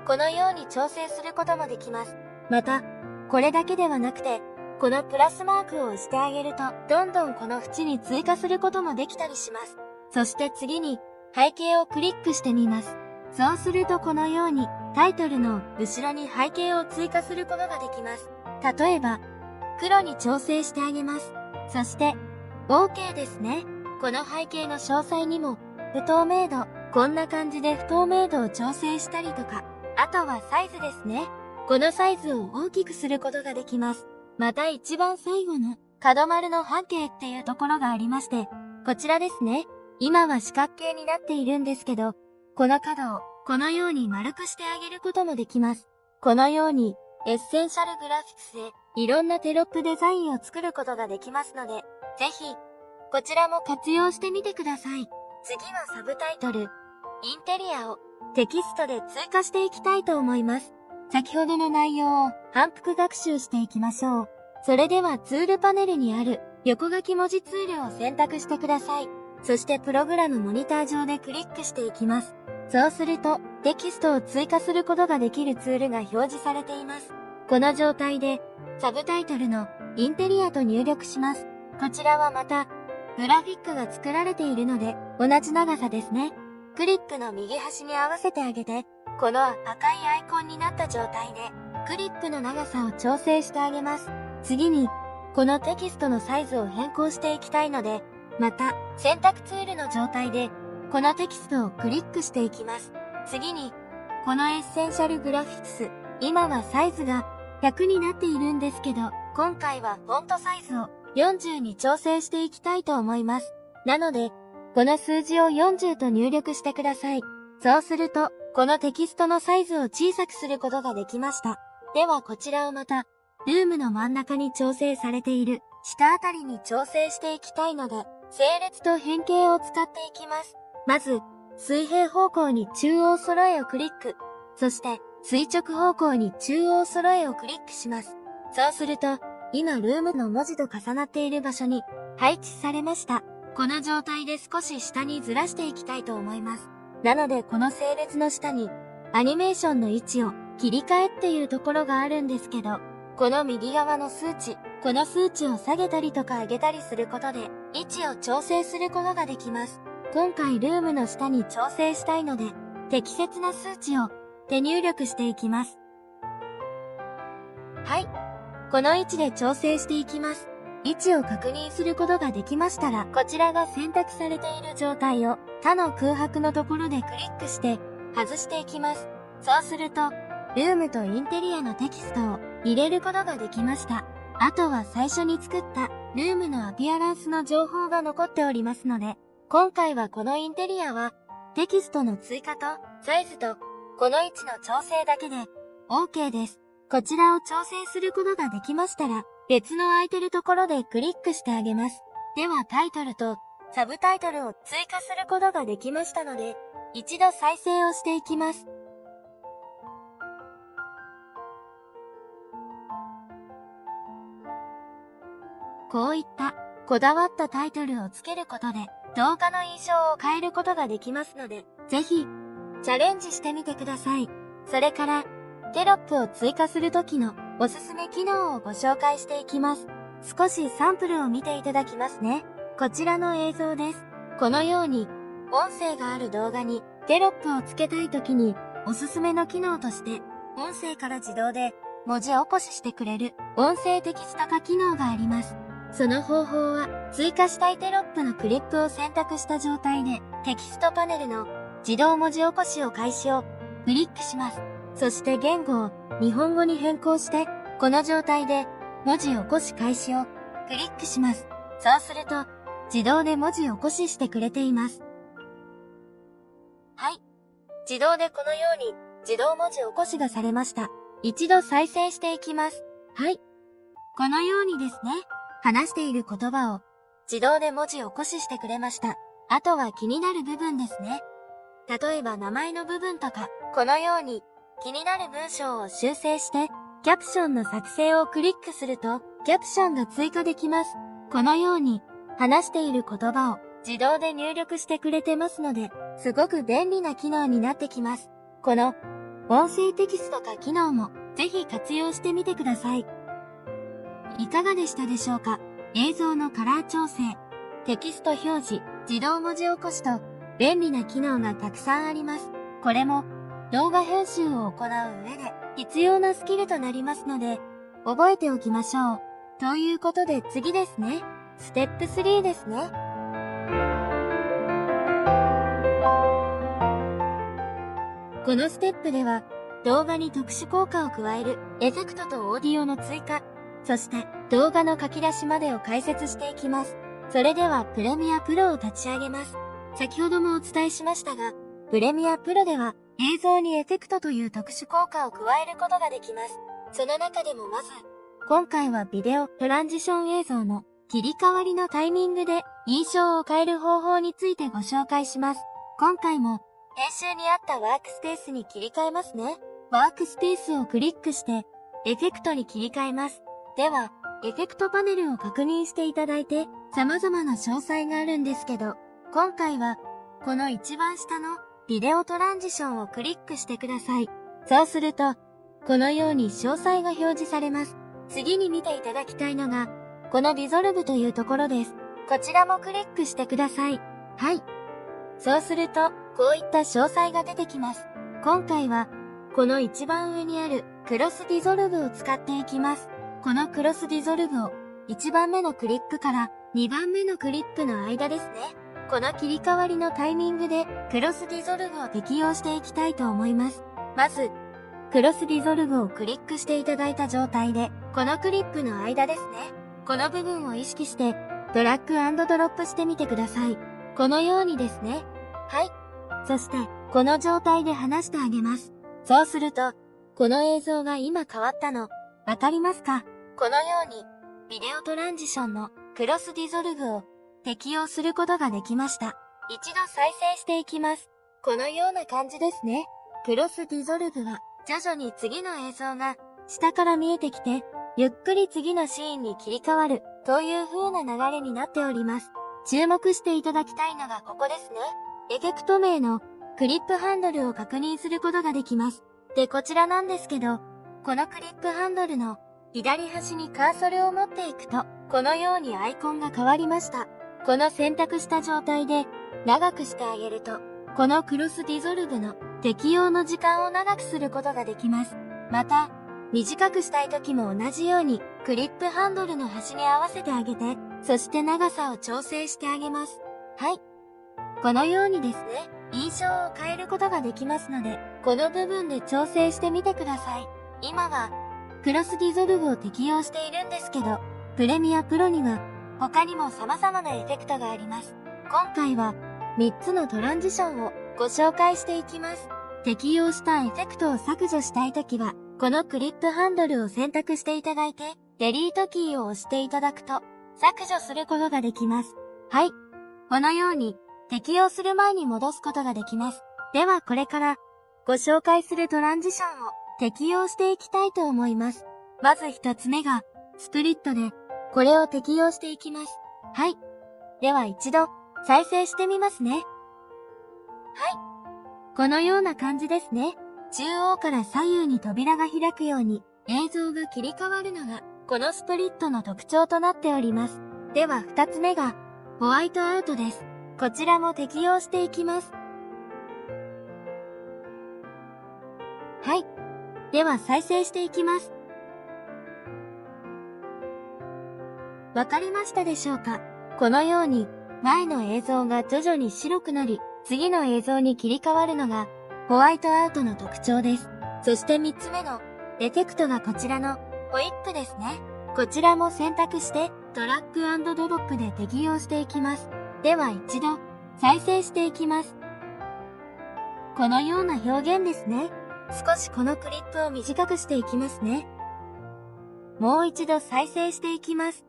Speaker 1: このように調整することもできます。また、これだけではなくて、このプラスマークを押してあげると、どんどんこの縁に追加することもできたりします。そして次に、背景をクリックしてみます。そうするとこのように、タイトルの後ろに背景を追加することができます。例えば、黒に調整してあげます。そして、OK ですね。この背景の詳細にも、不透明度、こんな感じで不透明度を調整したりとか、あとはサイズですね。このサイズを大きくすることができます。また一番最後の角丸の半径っていうところがありまして、こちらですね。今は四角形になっているんですけど、この角をこのように丸くしてあげることもできます。このようにエッセンシャルグラフィックスでいろんなテロップデザインを作ることができますので、ぜひこちらも活用してみてください。次はサブタイトル、インテリアをテキストで追加していきたいと思います。先ほどの内容を反復学習していきましょう。それではツールパネルにある横書き文字ツールを選択してください。そしてプログラムモニター上でクリックしていきます。そうするとテキストを追加することができるツールが表示されています。この状態でサブタイトルのインテリアと入力します。こちらはまたグラフィックが作られているので同じ長さですね。クリップの右端に合わせてあげて、この赤いアイコンになった状態でクリップの長さを調整してあげます。次にこのテキストのサイズを変更していきたいので、また選択ツールの状態でこのテキストをクリックしていきます。次にこのエッセンシャルグラフィックス、今はサイズが100になっているんですけど、今回はフォントサイズを40に調整していきたいと思います。なのでこの数字を40と入力してください。そうするとこのテキストのサイズを小さくすることができました。ではこちらをまたルームの真ん中に調整されている下あたりに調整していきたいので、整列と変形を使っていきます。まず水平方向に中央揃えをクリック。そして垂直方向に中央揃えをクリックします。そうすると今ルームの文字と重なっている場所に配置されました。この状態で少し下にずらしていきたいと思います。なのでこの整列の下にアニメーションの位置を切り替えっていうところがあるんですけど、この右側の数値、この数値を下げたりとか上げたりすることで位置を調整することができます。今回ルームの下に調整したいので適切な数値を手入力していきます。はい。この位置で調整していきます。位置を確認することができましたら、こちらが選択されている状態を他の空白のところでクリックして外していきます。そうすると、ルームとインテリアのテキストを入れることができました。あとは最初に作ったルームのアピアランスの情報が残っておりますので、今回はこのインテリアはテキストの追加とサイズとこの位置の調整だけで OK です。こちらを調整することができましたら、別の空いてるところでクリックしてあげます。ではタイトルとサブタイトルを追加することができましたので、一度再生をしていきます。こういったこだわったタイトルをつけることで動画の印象を変えることができますので、ぜひチャレンジしてみてください。それからテロップを追加するときのおすすめ機能をご紹介していきます。少しサンプルを見ていただきますね。こちらの映像です。このように音声がある動画にテロップをつけたいときにおすすめの機能として音声から自動で文字起こししてくれる音声テキスト化機能があります。その方法は追加したいテロップのクリップを選択した状態でテキストパネルの自動文字起こしを開始をクリックします。そして言語を日本語に変更して、この状態で文字起こし開始をクリックします。そうすると自動で文字起こししてくれています。はい。自動でこのように自動文字起こしがされました。一度再生していきます。はい。このようにですね、話している言葉を自動で文字起こししてくれました。あとは気になる部分ですね。例えば名前の部分とか、このように気になる文章を修正して、キャプションの作成をクリックすると、キャプションが追加できます。このように、話している言葉を自動で入力してくれてますので、すごく便利な機能になってきます。この、音声テキスト化機能も、ぜひ活用してみてください。いかがでしたでしょうか？映像のカラー調整、テキスト表示、自動文字起こしと、便利な機能がたくさんあります。これも、動画編集を行う上で必要なスキルとなりますので、覚えておきましょう。ということで次ですね。ステップ3ですね。このステップでは、動画に特殊効果を加えるエフェクトとオーディオの追加、そして動画の書き出しまでを解説していきます。それではプレミアプロを立ち上げます。先ほどもお伝えしましたが、プレミアプロでは映像にエフェクトという特殊効果を加えることができます。その中でもまず、今回はビデオトランジション映像の切り替わりのタイミングで印象を変える方法についてご紹介します。今回も編集に合ったワークスペースに切り替えますね。ワークスペースをクリックしてエフェクトに切り替えます。では、エフェクトパネルを確認していただいて様々な詳細があるんですけど、今回はこの一番下のビデオトランジションをクリックしてください。そうすると、このように詳細が表示されます。次に見ていただきたいのが、このリゾルブというところです。こちらもクリックしてください。はい。そうすると、こういった詳細が出てきます。今回は、この一番上にあるクロスディゾルブを使っていきます。このクロスディゾルブを1番目のクリップから2番目のクリップの間ですね。この切り替わりのタイミングでクロスディゾルブを適用していきたいと思います。まず、クロスディゾルブをクリックしていただいた状態で、このクリップの間ですね。この部分を意識してドラッグ&ドロップしてみてください。このようにですね。はい。そして、この状態で離してあげます。そうすると、この映像が今変わったの、わかりますか？このように、ビデオトランジションのクロスディゾルブを適用することができました。一度再生していきます。このような感じですね。クロスディゾルブは、徐々に次の映像が下から見えてきて、ゆっくり次のシーンに切り替わるという風な流れになっております。注目していただきたいのがここですね。エフェクト名のクリップハンドルを確認することができます。で、こちらなんですけど、このクリップハンドルの左端にカーソルを持っていくと、このようにアイコンが変わりました。この選択した状態で長くしてあげると、このクロスディゾルブの適用の時間を長くすることができます。また、短くしたい時も同じようにクリップハンドルの端に合わせてあげて、そして長さを調整してあげます。はい。このようにですね、印象を変えることができますので、この部分で調整してみてください。今は、クロスディゾルブを適用しているんですけど、プレミアプロには他にも様々なエフェクトがあります。今回は3つのトランジションをご紹介していきます。適用したエフェクトを削除したいときは、このクリップハンドルを選択していただいて、デリートキーを押していただくと、削除することができます。はい。このように、適用する前に戻すことができます。ではこれから、ご紹介するトランジションを適用していきたいと思います。まず一つ目が、スプリットで、これを適用していきます。はい。では一度、再生してみますね。はい。このような感じですね。中央から左右に扉が開くように、映像が切り替わるのが、このスプリットの特徴となっております。では二つ目が、ホワイトアウトです。こちらも適用していきます。はい。では再生していきます。わかりましたでしょうか？このように、前の映像が徐々に白くなり、次の映像に切り替わるのが、ホワイトアウトの特徴です。そして3つ目のエフェクトがこちらのホイップですね。こちらも選択してドラッグ&ドロップで適用していきます。では一度再生していきます。このような表現ですね。少しこのクリップを短くしていきますね。もう一度再生していきます。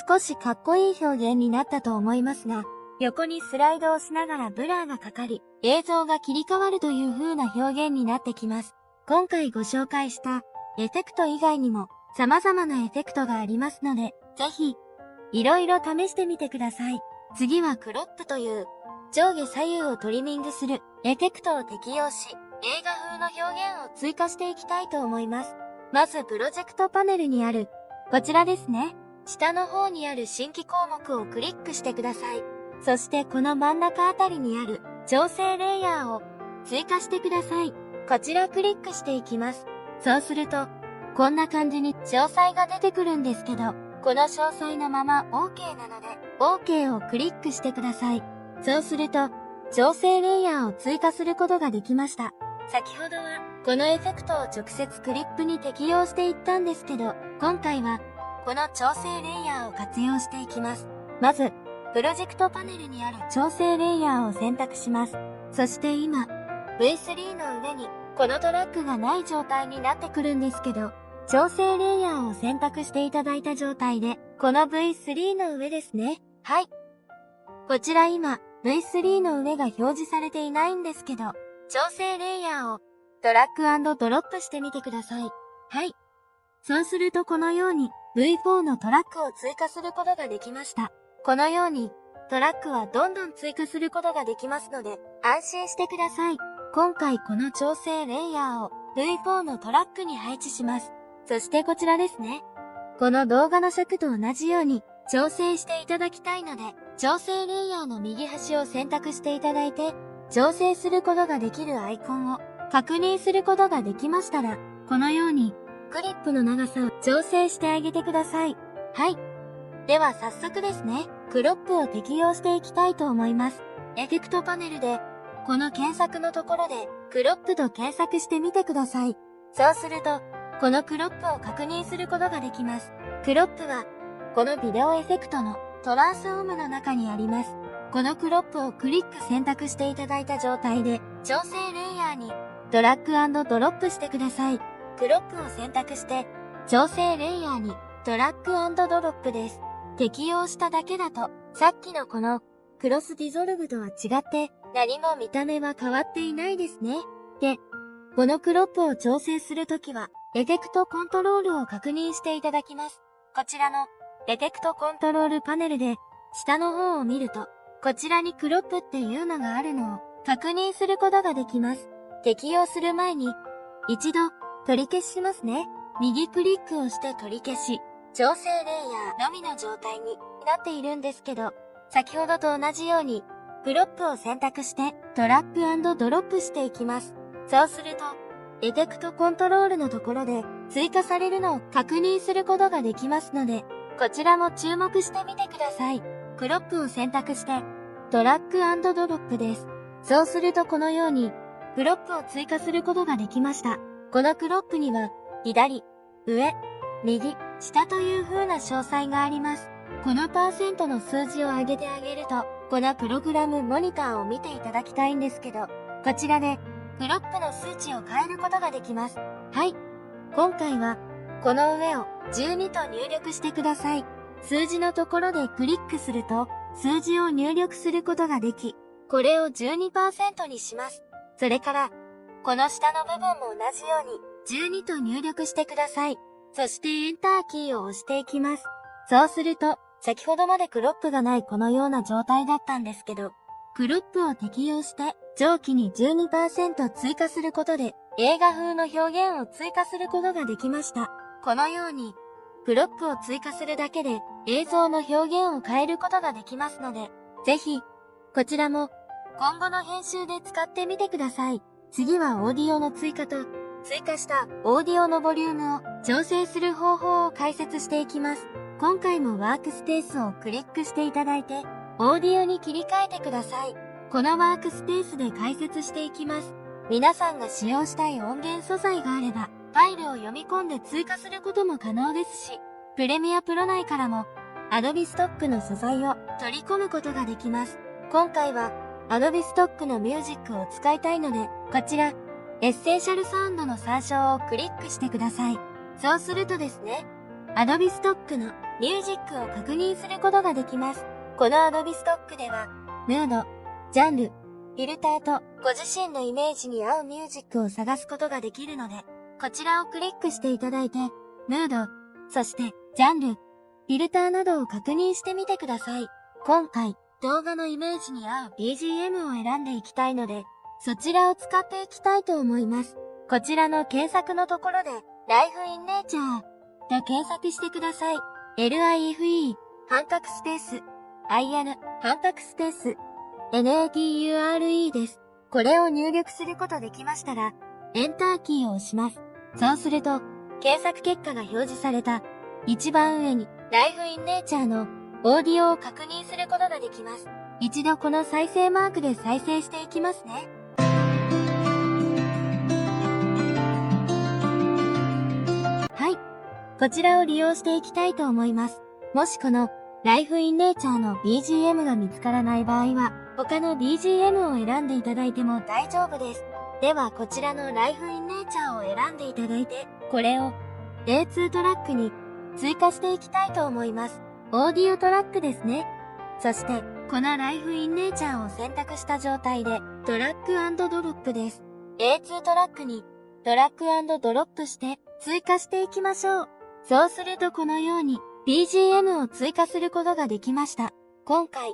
Speaker 1: 少しかっこいい表現になったと思いますが、横にスライドをしながらブラーがかかり、映像が切り替わるという風な表現になってきます。今回ご紹介したエフェクト以外にも様々なエフェクトがありますので、ぜひ、いろいろ試してみてください。次はクロップという上下左右をトリミングするエフェクトを適用し、映画風の表現を追加していきたいと思います。まずプロジェクトパネルにある、こちらですね。下の方にある新規項目をクリックしてください。そしてこの真ん中あたりにある調整レイヤーを追加してください。こちらクリックしていきます。そうすると、こんな感じに詳細が出てくるんですけど、この詳細のまま OK なので、OK をクリックしてください。そうすると、調整レイヤーを追加することができました。先ほどは、このエフェクトを直接クリップに適用していったんですけど、今回は、この調整レイヤーを活用していきます。まず、プロジェクトパネルにある調整レイヤーを選択します。そして今、V3 の上にこのトラックがない状態になってくるんですけど、調整レイヤーを選択していただいた状態で、この V3 の上ですね。はい。こちら今、V3 の上が表示されていないんですけど、調整レイヤーをドラッグ&ドロップしてみてください。はい。そうするとこのように V4 のトラックを追加することができました。このようにトラックはどんどん追加することができますので安心してください。今回この調整レイヤーを V4 のトラックに配置します。そしてこちらですね。この動画の尺と同じように調整していただきたいので、調整レイヤーの右端を選択していただいて、調整することができるアイコンを確認することができましたら、このようにクリップの長さを調整してあげてください。はい。では早速ですね、クロップを適用していきたいと思います。エフェクトパネルで、この検索のところで、クロップと検索してみてください。そうすると、このクロップを確認することができます。クロップは、このビデオエフェクトのトランスフォームの中にあります。このクロップをクリック選択していただいた状態で、調整レイヤーにドラッグ&ドロップしてください。クロップを選択して、調整レイヤーにドラッグ&ドロップです。適用しただけだと、さっきのこのクロスディゾルブとは違って、何も見た目は変わっていないですね。で、このクロップを調整するときは、エフェクトコントロールを確認していただきます。こちらのエフェクトコントロールパネルで、下の方を見ると、こちらにクロップっていうのがあるのを確認することができます。適用する前に、一度取り消しますね。右クリックをして取り消し、調整レイヤーのみの状態になっているんですけど、先ほどと同じように、クロップを選択してドラッグ&ドロップしていきます。そうすると、エフェクトコントロールのところで追加されるのを確認することができますので、こちらも注目してみてください。クロップを選択して、ドラッグ&ドロップです。そうするとこのように、クロップを追加することができました。このクロップには、左、上、右、下という風な詳細があります。このパーセントの数字を上げてあげると、このプログラムモニターを見ていただきたいんですけど、こちらで、クロップの数値を変えることができます。はい。今回は、この上を12と入力してください。数字のところでクリックすると、数字を入力することができ、これを 12% にします。それから、この下の部分も同じように12と入力してください。そしてエンターキーを押していきます。そうすると、先ほどまでクロップがないこのような状態だったんですけど、クロップを適用して上記に 12% 追加することで映画風の表現を追加することができました。このように、クロップを追加するだけで映像の表現を変えることができますので、ぜひ、こちらも今後の編集で使ってみてください。次はオーディオの追加と、追加したオーディオのボリュームを調整する方法を解説していきます。今回もワークスペースをクリックしていただいて、オーディオに切り替えてください。このワークスペースで解説していきます。皆さんが使用したい音源素材があれば、ファイルを読み込んで追加することも可能ですし、プレミアプロ内からも Adobe Stock の素材を取り込むことができます。今回は Adobe Stock のミュージックを使いたいので、こちら、エッセンシャルサウンドの参照をクリックしてください。そうするとですね、Adobe Stock のミュージックを確認することができます。この Adobe Stock では、ムード、ジャンル、フィルターとご自身のイメージに合うミュージックを探すことができるので、こちらをクリックしていただいて、ムード、そしてジャンル、フィルターなどを確認してみてください。今回、動画のイメージに合う BGM を選んでいきたいので、そちらを使っていきたいと思います。こちらの検索のところで、Life in Nature と検索してください。LIFE、半角スペース、IN、半角スペース、NATURE です。これを入力することできましたら、エンターキーを押します。そうすると、検索結果が表示された一番上に Life in Nature のオーディオを確認することができます。一度この再生マークで再生していきますね。はい。こちらを利用していきたいと思います。もしこの Life in Nature の BGM が見つからない場合は、他の BGM を選んでいただいても大丈夫です。ではこちらの Life in Nature を選んでいただいて、これを A2 トラックに追加していきたいと思います。オーディオトラックですね。そして、このライフインネイチャーを選択した状態でドラッグ&ドロップです。A2 トラックにドラッグ&ドロップして追加していきましょう。そうするとこのように BGM を追加することができました。今回、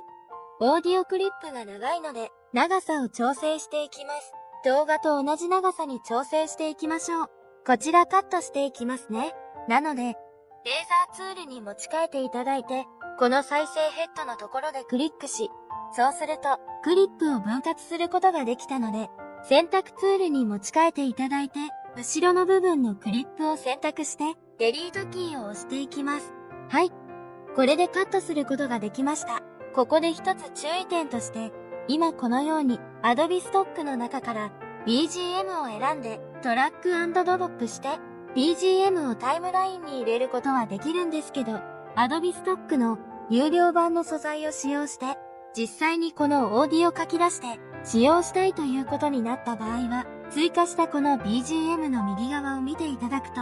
Speaker 1: オーディオクリップが長いので長さを調整していきます。動画と同じ長さに調整していきましょう。こちらカットしていきますね。なので、レーザーツールに持ち替えていただいて、この再生ヘッドのところでクリックし、そうするとクリップを分割することができたので、選択ツールに持ち替えていただいて、後ろの部分のクリップを選択して、デリートキーを押していきます。はい。これでカットすることができました。ここで一つ注意点として、今このように Adobe Stock の中から BGM を選んでドラッグ&ドロップして BGM をタイムラインに入れることはできるんですけど、Adobe Stock の有料版の素材を使用して、実際にこのオーディオ書き出して使用したいということになった場合は、追加したこの BGM の右側を見ていただくと、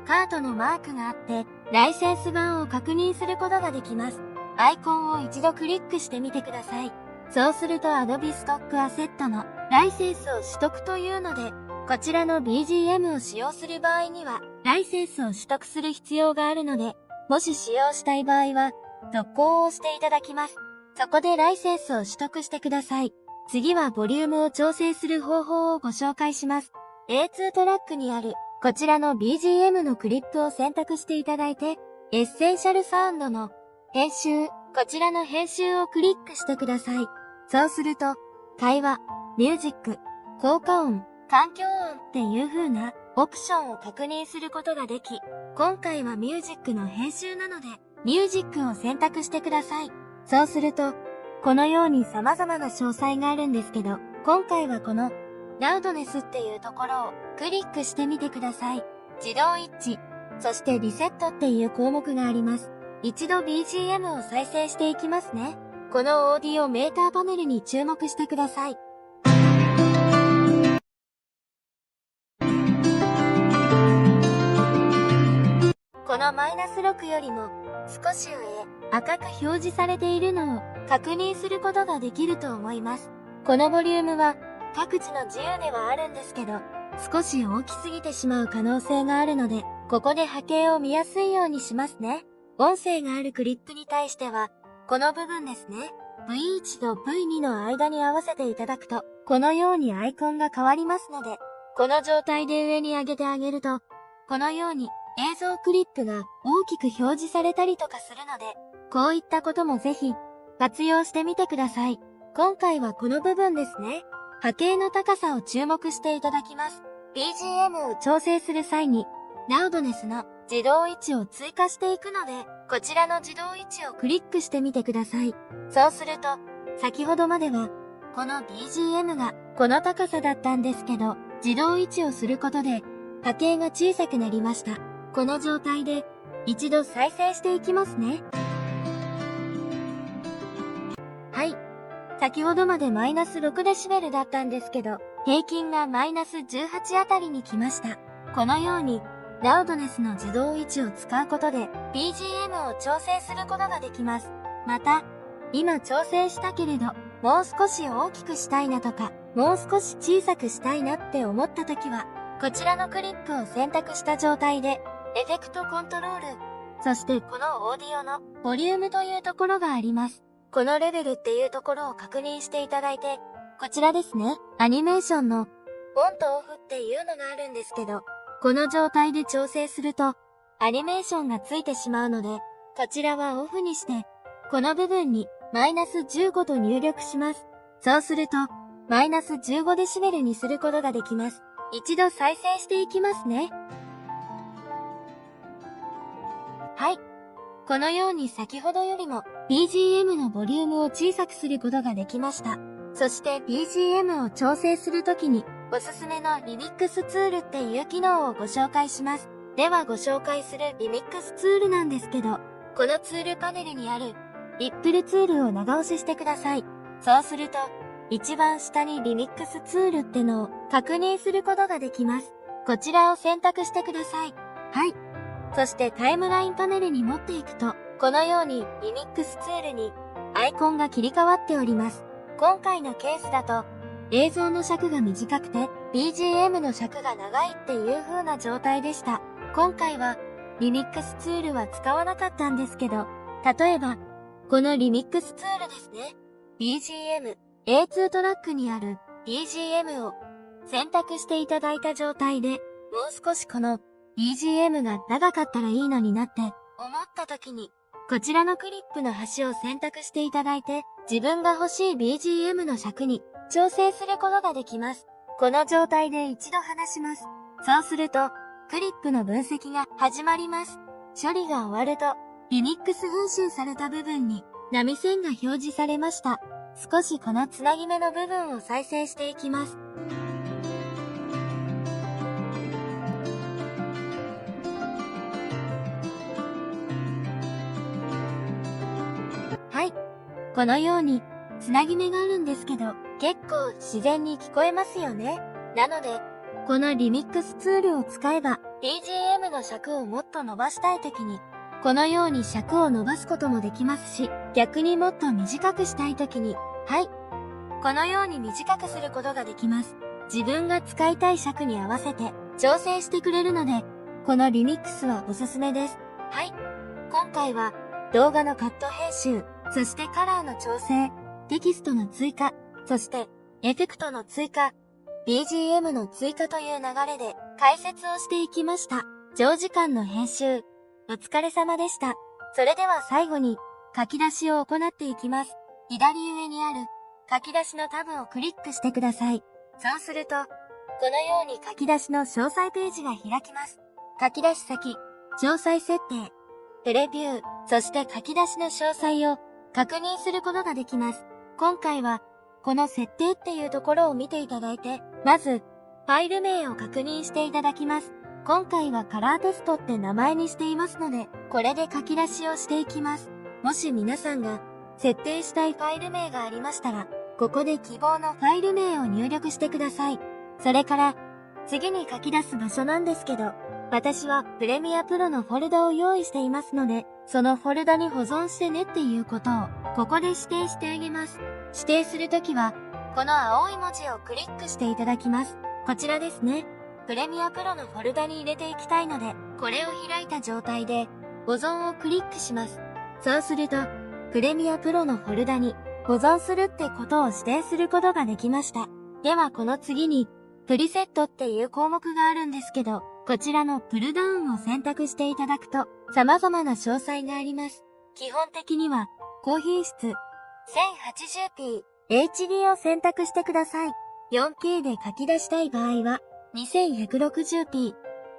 Speaker 1: カートのマークがあって、ライセンス版を確認することができます。アイコンを一度クリックしてみてください。そうすると Adobe Stock Asset のライセンスを取得というので、こちらの BGM を使用する場合には、ライセンスを取得する必要があるので、もし使用したい場合は、続行を押していただきます。そこでライセンスを取得してください。次はボリュームを調整する方法をご紹介します。A2 トラックにある、こちらの BGM のクリップを選択していただいて、エッセンシャルサウンドの編集、こちらの編集をクリックしてください。そうすると、会話、ミュージック、効果音、環境音っていう風なオプションを確認することができ、今回はミュージックの編集なので、ミュージックを選択してください。そうすると、このように様々な詳細があるんですけど、今回はこの、ラウドネスっていうところをクリックしてみてください。自動一致、そしてリセットっていう項目があります。一度 BGM を再生していきますね。このオーディオメーターパネルに注目してください。この-6よりも少し上へ赤く表示されているのを確認することができると思います。このボリュームは各自の自由ではあるんですけど、少し大きすぎてしまう可能性があるので、ここで波形を見やすいようにしますね。音声があるクリップに対しては、この部分ですね。V1 と V2 の間に合わせていただくと、このようにアイコンが変わりますので、この状態で上に上げてあげると、このように映像クリップが大きく表示されたりとかするので、こういったこともぜひ活用してみてください。今回はこの部分ですね。波形の高さを注目していただきます。BGM を調整する際に、ラウドネスの自動位置を追加していくので、こちらの自動位置をクリックしてみてください。そうすると、先ほどまでは、この BGM がこの高さだったんですけど、自動位置をすることで、波形が小さくなりました。この状態で、一度再生していきますね。はい。先ほどまで-6デシベルだったんですけど、平均が-18あたりに来ました。このように、ラウドネスの自動位置を使うことで BGM を調整することができます。また、今調整したけれど、もう少し大きくしたいなとか、もう少し小さくしたいなって思った時は、こちらのクリップを選択した状態で、エフェクトコントロール、そしてこのオーディオのボリュームというところがあります。このレベルっていうところを確認していただいて、こちらですね、アニメーションのオンとオフっていうのがあるんですけど、この状態で調整すると、アニメーションがついてしまうので、こちらはオフにして、この部分に-15と入力します。そうすると、-15デシベルにすることができます。一度再生していきますね。はい。このように先ほどよりも BGM のボリュームを小さくすることができました。そして BGM を調整するときにおすすめのリミックスツールっていう機能をご紹介します。ではご紹介するリミックスツールなんですけど、このツールパネルにあるリップルツールを長押ししてください。そうすると、一番下にリミックスツールってのを確認することができます。こちらを選択してください。はい。そしてタイムラインパネルに持っていくと、このようにリミックスツールにアイコンが切り替わっております。今回のケースだと、映像の尺が短くて BGM の尺が長いっていう風な状態でした。今回はリミックスツールは使わなかったんですけど、例えば、このリミックスツールですね。BGM、A2 トラックにある BGM を選択していただいた状態で、もう少しこの BGM が長かったらいいのになって思った時に、こちらのクリップの端を選択していただいて、自分が欲しい BGM の尺に調整することができます。この状態で一度離します。そうすると、クリップの分析が始まります。処理が終わると、リミックス編集された部分に波線が表示されました。少しこのつなぎ目の部分を再生していきます。はい。このように、つなぎ目があるんですけど、結構自然に聞こえますよね。なので、このリミックスツールを使えば、BGM の尺をもっと伸ばしたいときに、このように尺を伸ばすこともできますし、逆にもっと短くしたいときに、はい。このように短くすることができます。自分が使いたい尺に合わせて調整してくれるので、このリミックスはおすすめです。はい。今回は動画のカット編集、そしてカラーの調整、テキストの追加、そしてエフェクトの追加、BGM の追加という流れで解説をしていきました。長時間の編集、お疲れ様でした。それでは最後に書き出しを行っていきます。左上にある書き出しのタブをクリックしてください。そうすると、このように書き出しの詳細ページが開きます。書き出し先、詳細設定、プレビュー、そして書き出しの詳細を確認することができます。今回は、この設定っていうところを見ていただいて、まず、ファイル名を確認していただきます。今回はカラーテストって名前にしていますので、これで書き出しをしていきます。もし皆さんが設定したいファイル名がありましたら、ここで希望のファイル名を入力してください。それから、次に書き出す場所なんですけど、私はプレミアプロのフォルダを用意していますので、そのフォルダに保存してねっていうことを、ここで指定してあげます。指定するときは、この青い文字をクリックしていただきます。こちらですね。プレミアプロのフォルダに入れていきたいので、これを開いた状態で、保存をクリックします。そうすると、プレミアプロのフォルダに保存するってことを指定することができました。ではこの次に、プリセットっていう項目があるんですけど、こちらのプルダウンを選択していただくと、様々な詳細があります。基本的には、高品質、1080p、HD を選択してください。4K で書き出したい場合は、2160p、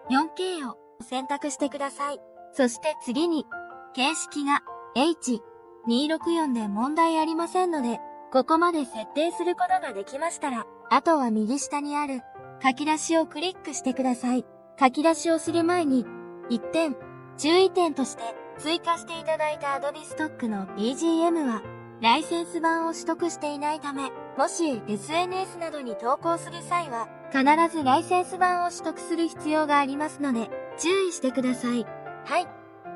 Speaker 1: 4K を選択してください。そして次に、形式が H264 で問題ありませんので、ここまで設定することができましたら、あとは右下にある書き出しをクリックしてください。書き出しをする前に、1点、注意点として追加していただいた Adobe Stock の BGM は、ライセンス版を取得していないため、もし SNS などに投稿する際は、必ずライセンス版を取得する必要がありますので、注意してください。はい。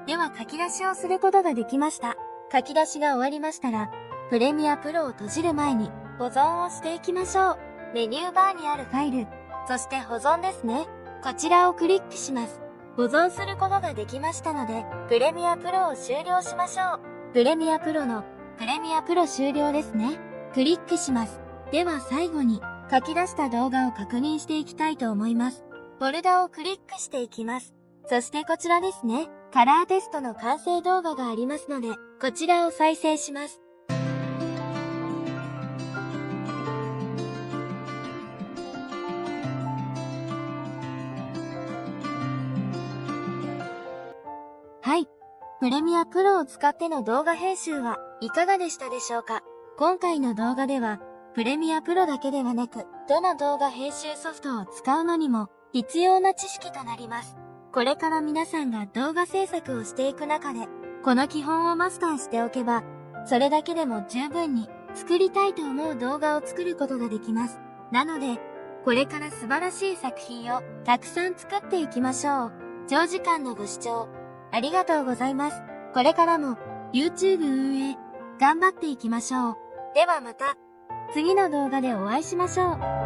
Speaker 1: では書き出しをすることができました。書き出しが終わりましたら、プレミアプロを閉じる前に保存をしていきましょう。メニューバーにあるファイル、そして保存ですね。こちらをクリックします。保存することができましたので、プレミアプロを終了しましょう。プレミアプロのプレミアプロ終了ですね。クリックします。では最後に書き出した動画を確認していきたいと思います。フォルダをクリックしていきます。そしてこちらですね。カラーテストの完成動画がありますので、こちらを再生します。はい。プレミアプロを使っての動画編集はいかがでしたでしょうか？今回の動画では、プレミアプロだけではなく、どの動画編集ソフトを使うのにも必要な知識となります。これから皆さんが動画制作をしていく中で、この基本をマスターしておけば、それだけでも十分に作りたいと思う動画を作ることができます。なので、これから素晴らしい作品をたくさん作っていきましょう。長時間のご視聴、ありがとうございます。これからも、YouTube 運営、頑張っていきましょう。ではまた、次の動画でお会いしましょう。